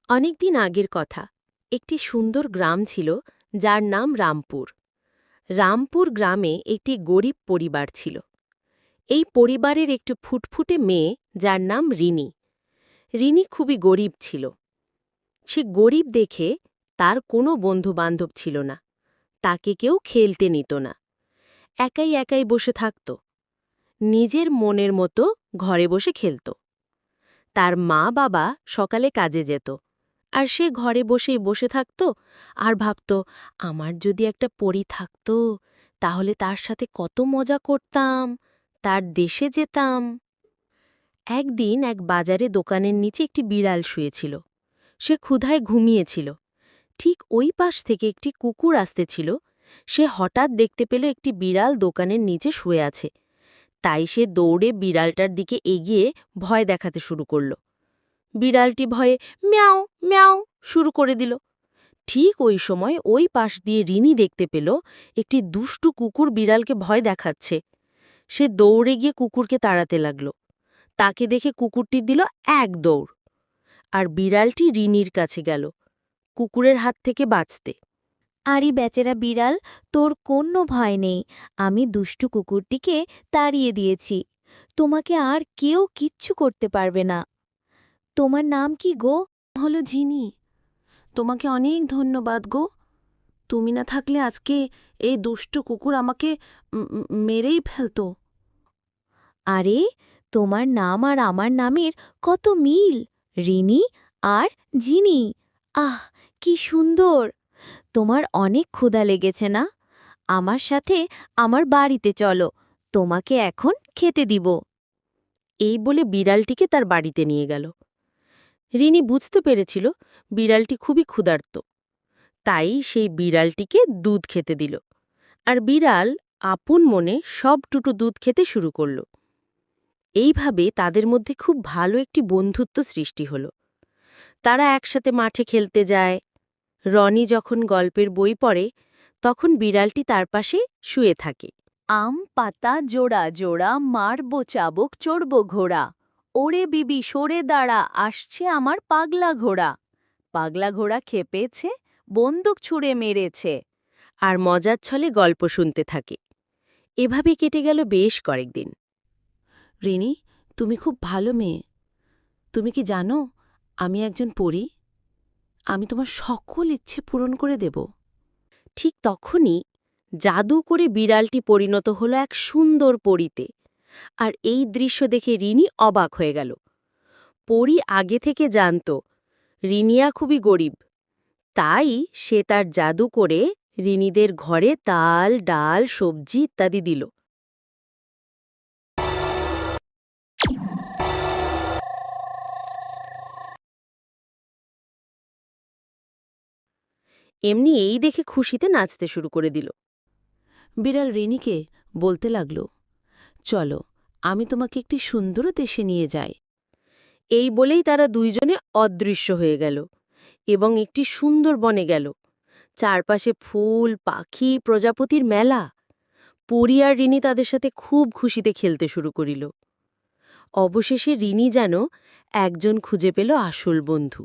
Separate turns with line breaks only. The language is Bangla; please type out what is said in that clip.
অনেকদিন আগের কথা। একটি সুন্দর গ্রাম ছিল যার নাম রামপুর। রামপুর গ্রামে একটি গরিব পরিবার ছিল। এই পরিবারের একটু ফুটফুটে মেয়ে যার নাম রিনি। রিনি খুবই গরিব ছিল। সে গরিব দেখে তার কোনো বন্ধুবান্ধব ছিল না। তাকে কেউ খেলতে নিত না। একাই একাই বসে থাকত। নিজের মনের মতো ঘরে বসে খেলত। তার মা বাবা সকালে কাজে যেত, আর সে ঘরে বসেই বসে থাকত আর ভাবত, আমার যদি একটা পরী থাকত তাহলে তার সাথে কত মজা করতাম, তার দেশে যেতাম। একদিন এক বাজারে দোকানের নিচে একটি বিড়াল শুয়েছিল। সে ক্ষুধায় ঘুমিয়েছিল। ঠিক ওই পাশ থেকে একটি কুকুর আসতেছিল। সে হঠাৎ দেখতে পেল একটি বিড়াল দোকানের নিচে শুয়ে আছে। তাই সে দৌড়ে বিড়ালটার দিকে এগিয়ে ভয় দেখাতে শুরু করল। বিড়ালটি ভয়ে ম্যাও ম্যাও শুরু করে দিল। ঠিক ওই সময় ওই পাশ দিয়ে রিনি দেখতে পেল একটি দুষ্টু কুকুর বিড়ালকে ভয় দেখাচ্ছে। সে দৌড়ে গিয়ে কুকুরকে তাড়াতে লাগল। তাকে দেখে কুকুরটি দিল এক দৌড়, আর বিড়ালটি রিনির কাছে গেল কুকুরের হাত থেকে বাঁচতে।
আরে বেচারা বিড়াল, তোর কোনো ভয় নেই। আমি দুষ্টু কুকুরটিকে তাড়িয়ে দিয়েছি। তোমাকে আর কেউ কিচ্ছু করতে পারবে না। তোমার নাম কি গো?
হলো ঝিনি। তোমাকে অনেক ধন্যবাদ গো। তুমি না থাকলে আজকে এই দুষ্টু কুকুর আমাকে মেরেই ফেলত।
আরে, তোমার নাম আর আমার নামের কত মিল! রিনি আর জিনি। আহ, কি সুন্দর! তোমার অনেক ক্ষুধা লেগেছে না? আমার সাথে আমার বাড়িতে চলো, তোমাকে এখন খেতে দিব।
এই বলে বিড়ালটিকে তার বাড়িতে নিয়ে গেল। রিনি বুঝতে পেরেছিল বিড়ালটি খুবই ক্ষুধার্ত। তাই সেই বিড়ালটিকে দুধ খেতে দিল, আর বিড়াল আপন মনে সব টুটু দুধ খেতে শুরু করল। এইভাবে তাদের মধ্যে খুব ভালো একটি বন্ধুত্ব সৃষ্টি হল। তারা একসাথে মাঠে খেলতে যায়। রনি যখন গল্পের বই পড়ে তখন বিড়ালটি তার পাশে শুয়ে থাকে।
আম পাতা জোড়া জোড়া, মারব চাবুক চড়ব ঘোড়া। ওরে বিবি সরে দাঁড়া, আসছে আমার পাগলা ঘোড়া। পাগলা ঘোড়া খেপেছে, বন্দুক ছুঁড়ে মেরেছে।
আর মজার ছলে গল্প শুনতে থাকে। এভাবে কেটে গেল বেশ কয়েকদিন।
রিনি, তুমি খুব ভালো মেয়ে। তুমি কি জানো আমি একজন পরী? আমি তোমার সকল ইচ্ছে পূরণ করে দেব।
ঠিক তখনই জাদু করে বিড়ালটি পরিণত হলো এক সুন্দর পরীতে। আর এই দৃশ্য দেখে রিনি অবাক হয়ে গেল। পরী আগে থেকে জানত রিনিয়া খুবই গরিব। তাই সে তার জাদু করে রিনিদের ঘরে তাল ডাল সবজি ইত্যাদি দিল। এমনি এই দেখে খুশিতে নাচতে শুরু করে দিল।
বিড়াল রিনিকে বলতে লাগল, চলো আমি তোমাকে একটি সুন্দর দেশে নিয়ে যাই।
এই বলেই তারা দুইজনে অদৃশ্য হয়ে গেল এবং একটি সুন্দর বনে গেল। চারপাশে ফুল, পাখি, প্রজাপতির মেলা। পরী আর রিনি তাদের সাথে খুব খুশিতে খেলতে শুরু করিল। অবশেষে রিনি যেন একজন খুঁজে পেল আসল বন্ধু।